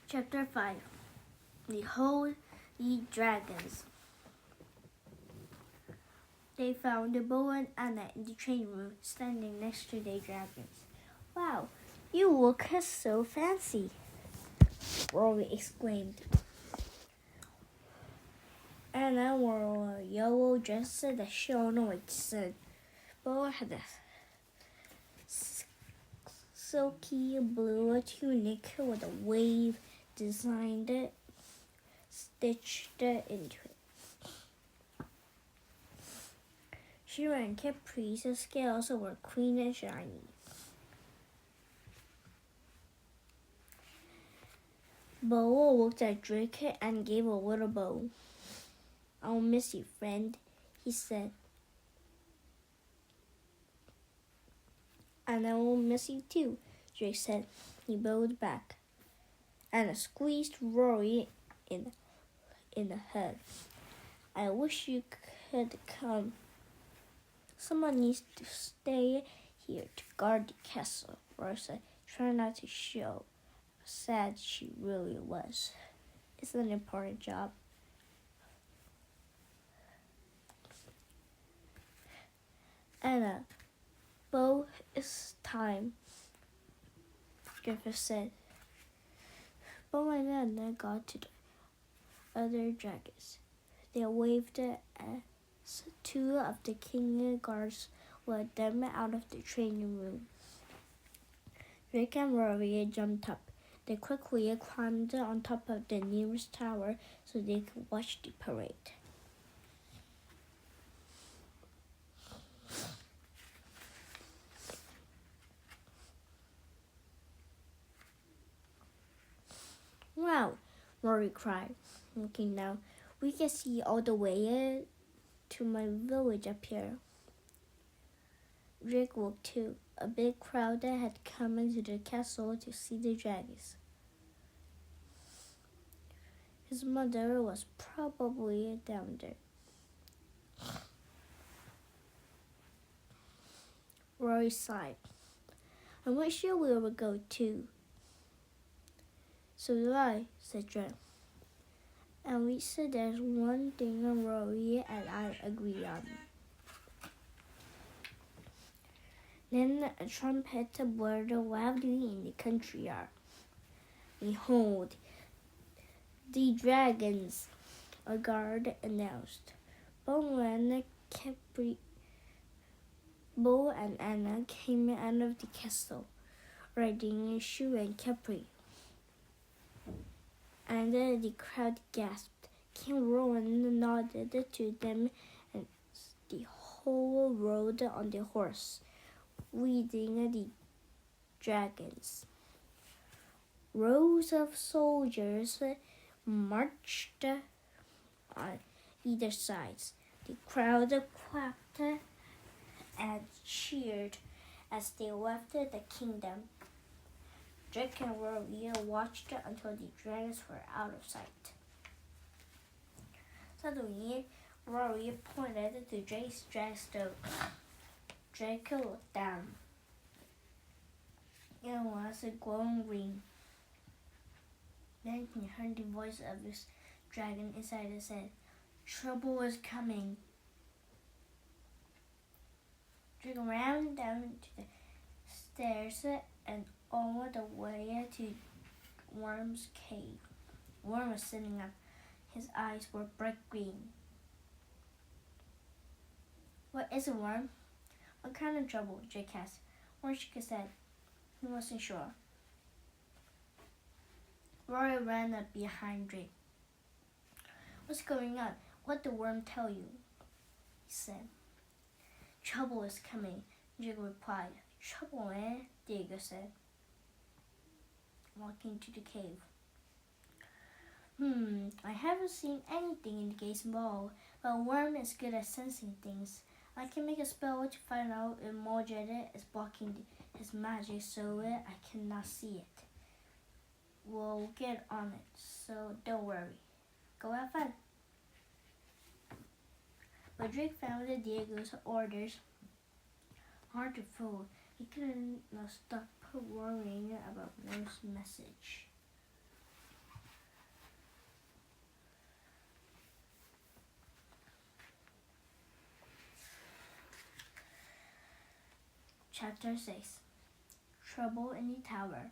Chapter 5. The Holy Dragons. They found Bo and Anna in the training room, standing next to their dragons. "Wow, you look so fancy," Rory exclaimed. Anna wore a yellow dress that shone like the sun. Bo had a silky blue tunic with a wave designed stitched into it. She ran Capri's scales were clean and shiny. Bo looked at Drake and gave a little bow. "I'll miss you, friend," he said. "And I will miss you too," Drake said. He bowed back. Anna squeezed Rory in the head. "I wish you could come. Someone needs to stay here to guard the castle," Rory said, trying not to show how sad she really was. "It's an important job." "Anna, Bo, it's time," Griffith said. Bo and Anna got to the other dragons. They waved as two of the king guards led them out of the training room. Rick and Rory jumped up. They quickly climbed on top of the nearest tower so they could watch the parade. "Wow," Rory cried, looking down. "We can see all the way to my village up here." Drake looked too. A big crowd had come into the castle to see the dragons. His mother was probably down there. Rory sighed. "I wish you would go too." "So do I," said Drake. "At least there's one thing Rory and I agree on." Then a trumpet blared loudly in the country yard. "Behold, the dragons," a guard announced. Bo and Anna came out of the castle, riding Shu and Capri. And the crowd gasped. King Rowan nodded to them, and the whole rode on the horse, leading the dragons. Rows of soldiers marched on either side. The crowd clapped and cheered as they left the kingdom. Drake and Rory watched until the dragons were out of sight. Suddenly, Rory pointed to Drake's dragstone. Drake looked down. It was glowing green. Then he heard the voice of his dragon inside and said, "Trouble is coming." Drake ran down to the stairs and all the way to Worm's cave. Worm was sitting up. His eyes were bright green. "What is it, Worm?" "What kind of trouble?" Drake asked. Worm shook his head. He wasn't sure. Rory ran up behind Drake. "What's going on? What did Worm tell you?" he said. "Trouble is coming," Drake replied. "Trouble, eh?" Diego said, walking to the cave. I haven't seen anything in the gates ball, but Worm is good at sensing things. I can make a spell to find out if Mordred is blocking his magic so I cannot see it. We'll get on it, so don't worry. Go have fun." But Drake found Diego's orders hard to follow. He couldn't stop worrying about Worm's message. Chapter 6. Trouble in the Tower.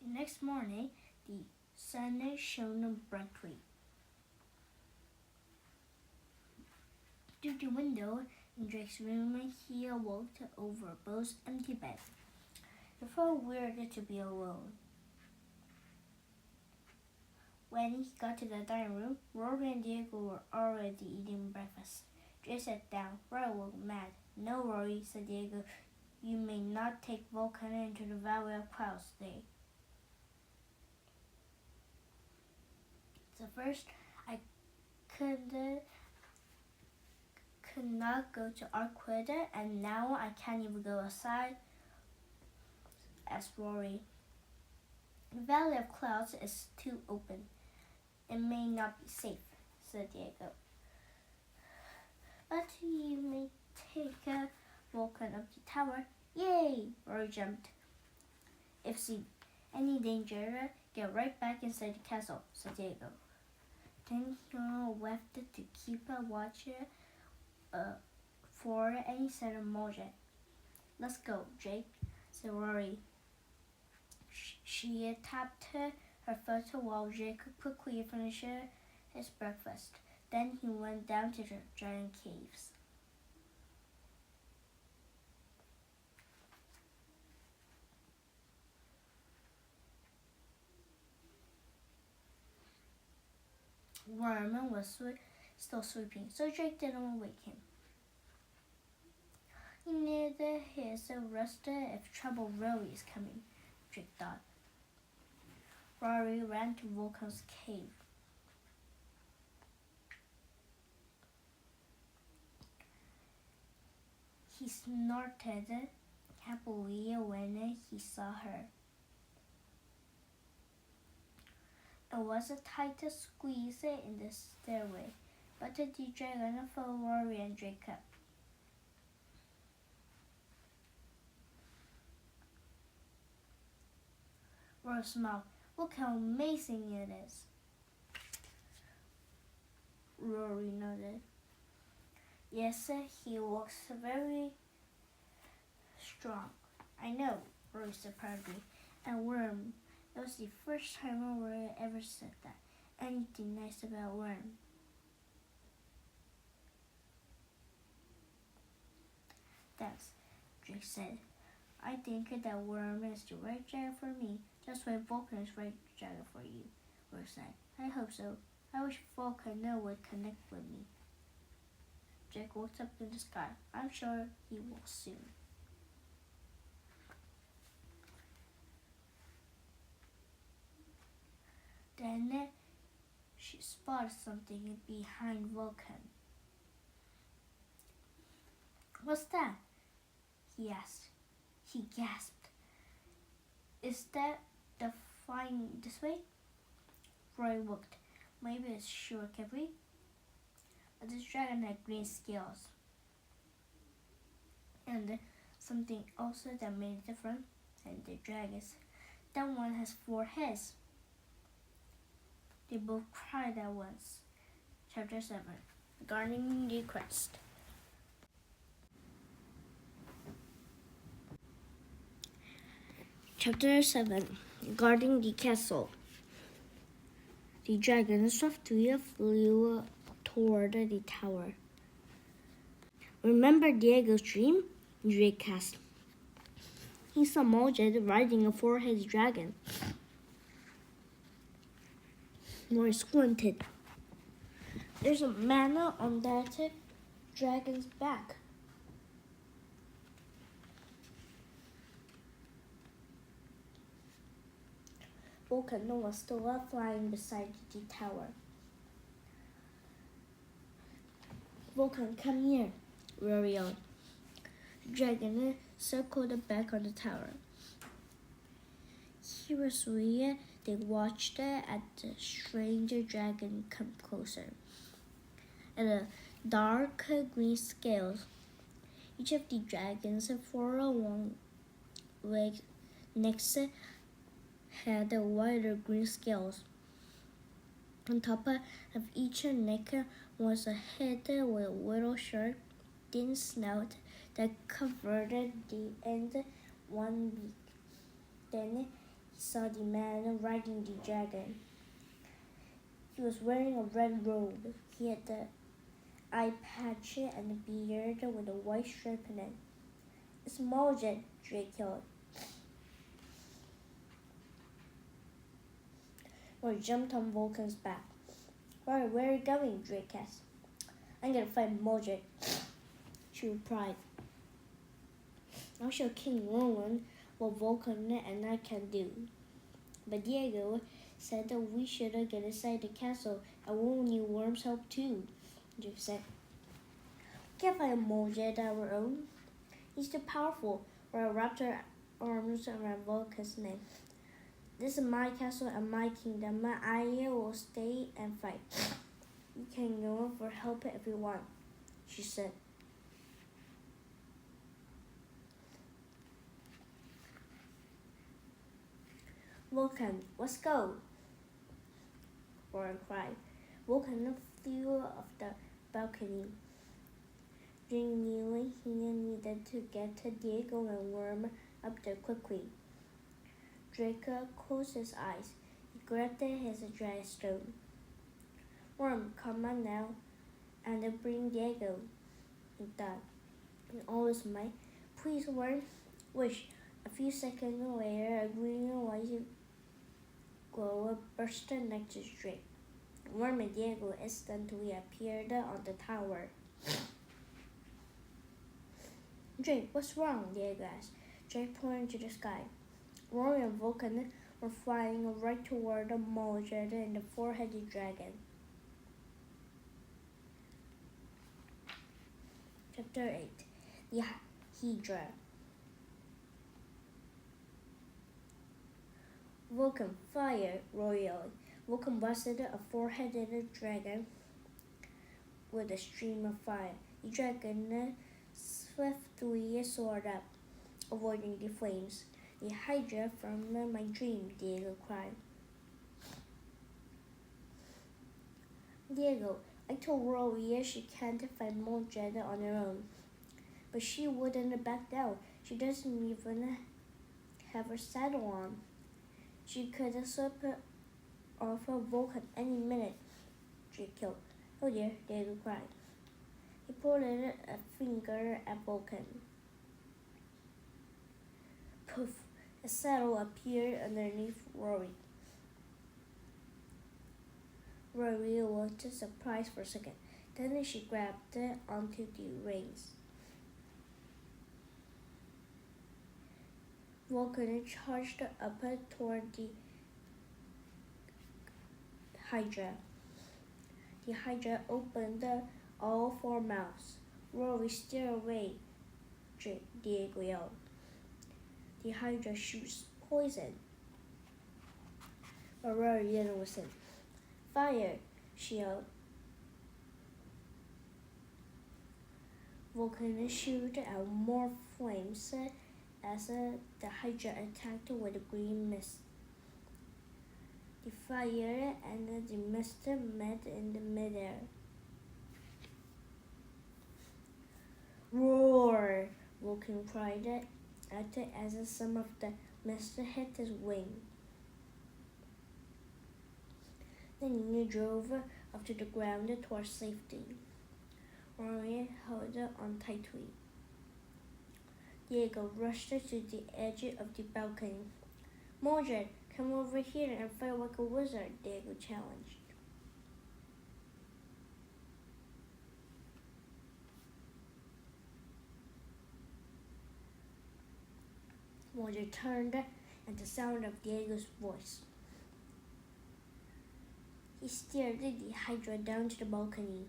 The next morning, the sun shone brightly. Through the window in Drake's room, he awoke over Bo's empty bed. It felt weird to be alone. When he got to the dining room, Rory and Diego were already eating breakfast. Drake sat down. Rory was mad. "No, Rory," said Diego. "You may not take Vulcan into the Valley of Clouds today." So first, I could not go to Arquid, and now I can't even go outside, asked Rory. "The Valley of Clouds is too open. It may not be safe," said Diego. "But you may take Vulcan up the tower." "Yay!" Rory jumped. "If see any danger, get right back inside the castle," said Diego. Then he left to keep a watch for any sign of Mojet. "Let's go, Jake," said Rory. She tapped her foot while Jake quickly finished his breakfast. Then he went down to the giant caves. Worm was still sleeping, so Jake didn't wake him. He needed his rest if trouble really is coming, Jake thought. Rory ran to Vulcan's cave. He snorted happily when he saw her. It was a tight squeeze in the stairway, but the dragon filled Rory and Drake up. Rory smiled. "Look how amazing it is." Rory nodded. "Yes, he looks very strong." "I know," Rory said proudly. "And Worm, it was the first time Rory ever said that. Anything nice about Worm." "Thanks," Drake said. "I think that Worm is the right dragon for me, just like Vulcan is the right dragon for you," Rory said. "I hope so. I wish Vulcan would connect with me." Jake looked up in the sky. "I'm sure he will soon." Then she spotted something behind Vulcan. "What's that?" he asked. He gasped. "Is that the flying this way?" Roy looked. "Maybe it's sure Capri." But this dragon had green scales. And something else that made it different. And the dragons. That one has 4 heads. They both cried at once. Chapter 7. Guarding the Quest. Chapter 7. Guarding the Castle. The dragon swiftly flew toward the tower. "Remember Diego's dream?" Drake asked. He saw Mojet riding a 4-headed dragon. Rory squinted. "There's a man on that dragon's back." Vulcan was still flying beside the tower. "Vulcan, come here," Rory yelled. The dragon circled back on the tower. Curiously, they watched as the strange dragon come closer. And the dark green scales. Each of the dragon's 4 long legs, necks had wider green scales. On top of each neck was a head with a little sharp, thin snout that covered the end one beak. Then he saw the man riding the dragon. He was wearing a red robe. He had the eye patch and a beard with a white stripe in it. "It's Muljet," Drake yelled. Or jumped on Vulcan's back. "Where are you going?" Drake asked. "I'm gonna find Muljet," she replied. "I'll show King Rowan what Vulcan and I can do." But Diego said that we should get inside the castle and we'll need Worm's help too. Drake said, "We can't find Muljet our own. He's too powerful." Or wrapped her arms around Vulcan's neck. "This is my castle and my kingdom. I will stay and fight. You can go for help if you want," she said. "Vulcan, let's go," Warren cried. Vulcan flew off the balcony. Drake knew he needed to get Diego and Worm up there quickly. Drake closed his eyes. He grabbed his dragstone. "Worm, come on now, and bring Diego," he thought. In all his might, "Please, Worm." Which, a few seconds later, a green light glow burst next to Drake. Worm and Diego instantly appeared on the tower. "Drake, what's wrong?" Diego asked. Drake pointed to the sky. Rory and Vulcan were flying right toward the Muljet and the four-headed dragon. Chapter 8. The Hydra. "Vulcan, fire!" Rory yelled. Vulcan blasted a four-headed dragon with a stream of fire. The dragon swiftly soared up, avoiding the flames. "The Hydra from my dream," Diego cried. "Diego, I told Rory she can't find Muljet on her own, but she wouldn't back down. She doesn't even have her saddle on. She could slip off a Vulcan any minute." Drake killed. "Oh dear," Diego cried. He pointed a finger at Vulcan. Poof! A saddle appeared underneath Rory. Rory looked surprised for a second. Then she grabbed onto the reins. Vulcan charged up toward the Hydra. The Hydra opened all four mouths. "Rory, steer away," Diego yelled. "The Hydra shoots poison." But Rory didn't listen. "Fire!" she yelled. Vulcan shot out more flames as the Hydra attacked with green mist. The fire and the mist met in midair. "Roar!" Vulcan cried at it as some of the mist hit his wing. Then he drove up to the ground towards safety. Rory held on tightly. Diego rushed to the edge of the balcony. "Muljet, come over here and fight like a wizard," Diego challenged. Muljet turned at the sound of Diego's voice. He steered the Hydra down to the balcony.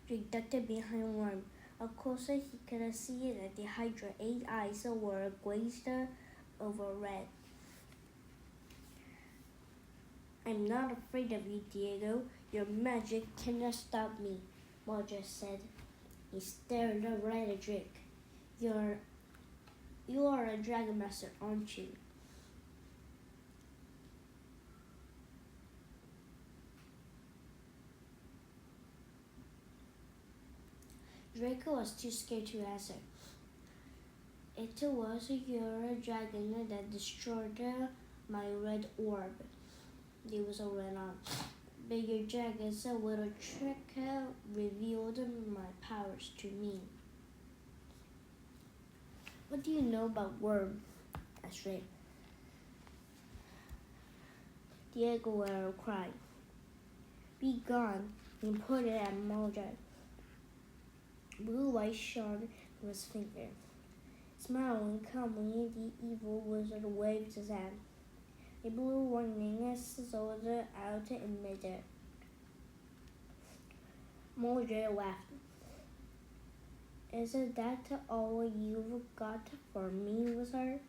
Drake ducked behind Worm. Up closer, he could see that the Hydra's 8 eyes were glazed over red. "I'm not afraid of you, Diego. Your magic cannot stop me," Muljet said. He stared right at Drake. You are a dragon master, aren't you?" Draco was too scared to answer. It was your dragon that destroyed my red orb. They was all ran on. But your dragon's little trick revealed my powers to me. What do you know about worm? Asked Ray. Diego cried. Be gone, and pointed at Mildred. Blue light shone from his finger. Smiling calmly, the evil wizard waved his hand. A blue warning sizzled out in midair. Mildred laughed. Isn't that all you've got for me, wizard?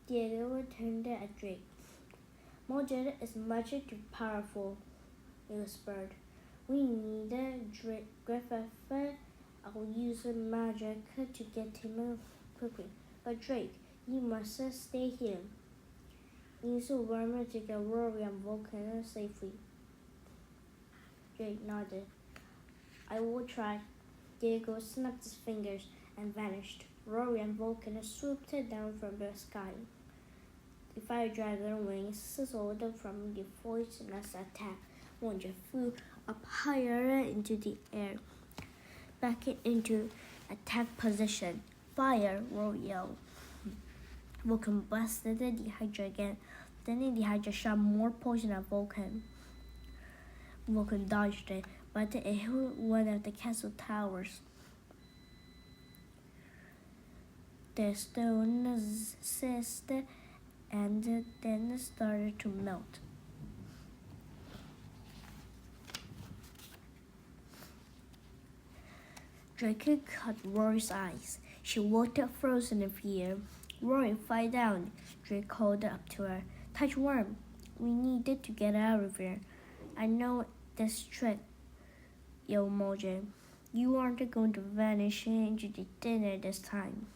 Diego turned at Drake. Mildred is much too powerful, he whispered. We need Griffith. I'll use magic to get him quickly. But Drake, you must stay here. Use a worm to get Rory and Vulcan safely. Drake nodded. I will try. Diego snapped his fingers and vanished. Rory and Vulcan swooped down from the sky. The fire dragon wings sizzled from the poisonous attack. Wonder flew up higher into the air, back into attack position. Fire! Rory yelled. Vulcan blasted the Hydra again. Then the Hydra shot more poison at Vulcan. Vulcan dodged it, but it hit one of the castle towers. The stone seized and then started to melt. Draco caught Rory's eyes. She looked frozen in fear. Rory, fly down, Drake called up to her. Touch worm. We needed to get out of here. I know this trick, yelled Mildred. You aren't going to vanish into the dinner this time.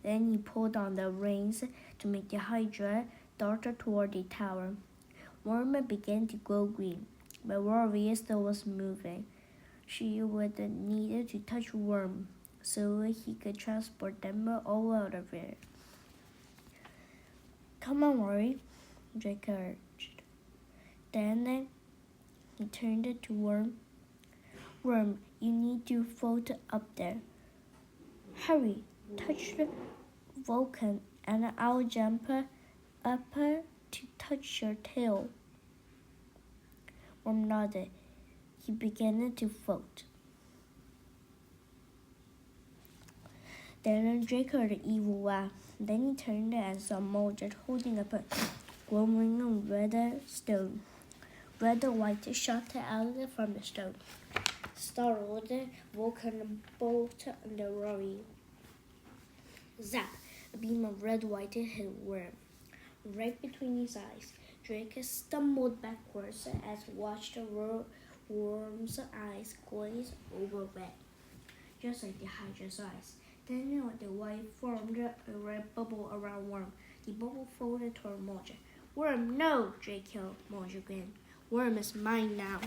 Then he pulled on the reins to make the Hydra dart toward the tower. Worm began to glow green, but Rory still was moving. She would need to touch Worm so he could transport them all out of here. Come on, Rory, Drake urged. Then he turned to Worm. Worm, you need to float up there. Hurry, touch the Vulcan, and I'll jump up to touch your tail. Worm nodded. He began to float. Then Drake heard an evil laugh. Then he turned and saw Mildred holding up a glowing red stone. Red light shot out from the stone. Startled, Vulcan bolt under Rory. Zap! A beam of red light hit Worm right between his eyes. Drake stumbled backwards as watched Worm's eyes glaze over red, just like the Hydra's eyes. Then the light formed a red bubble around Worm. The bubble folded toward Mildred. Worm, no! Drake killed. Mildred grinned. Worm is mine now.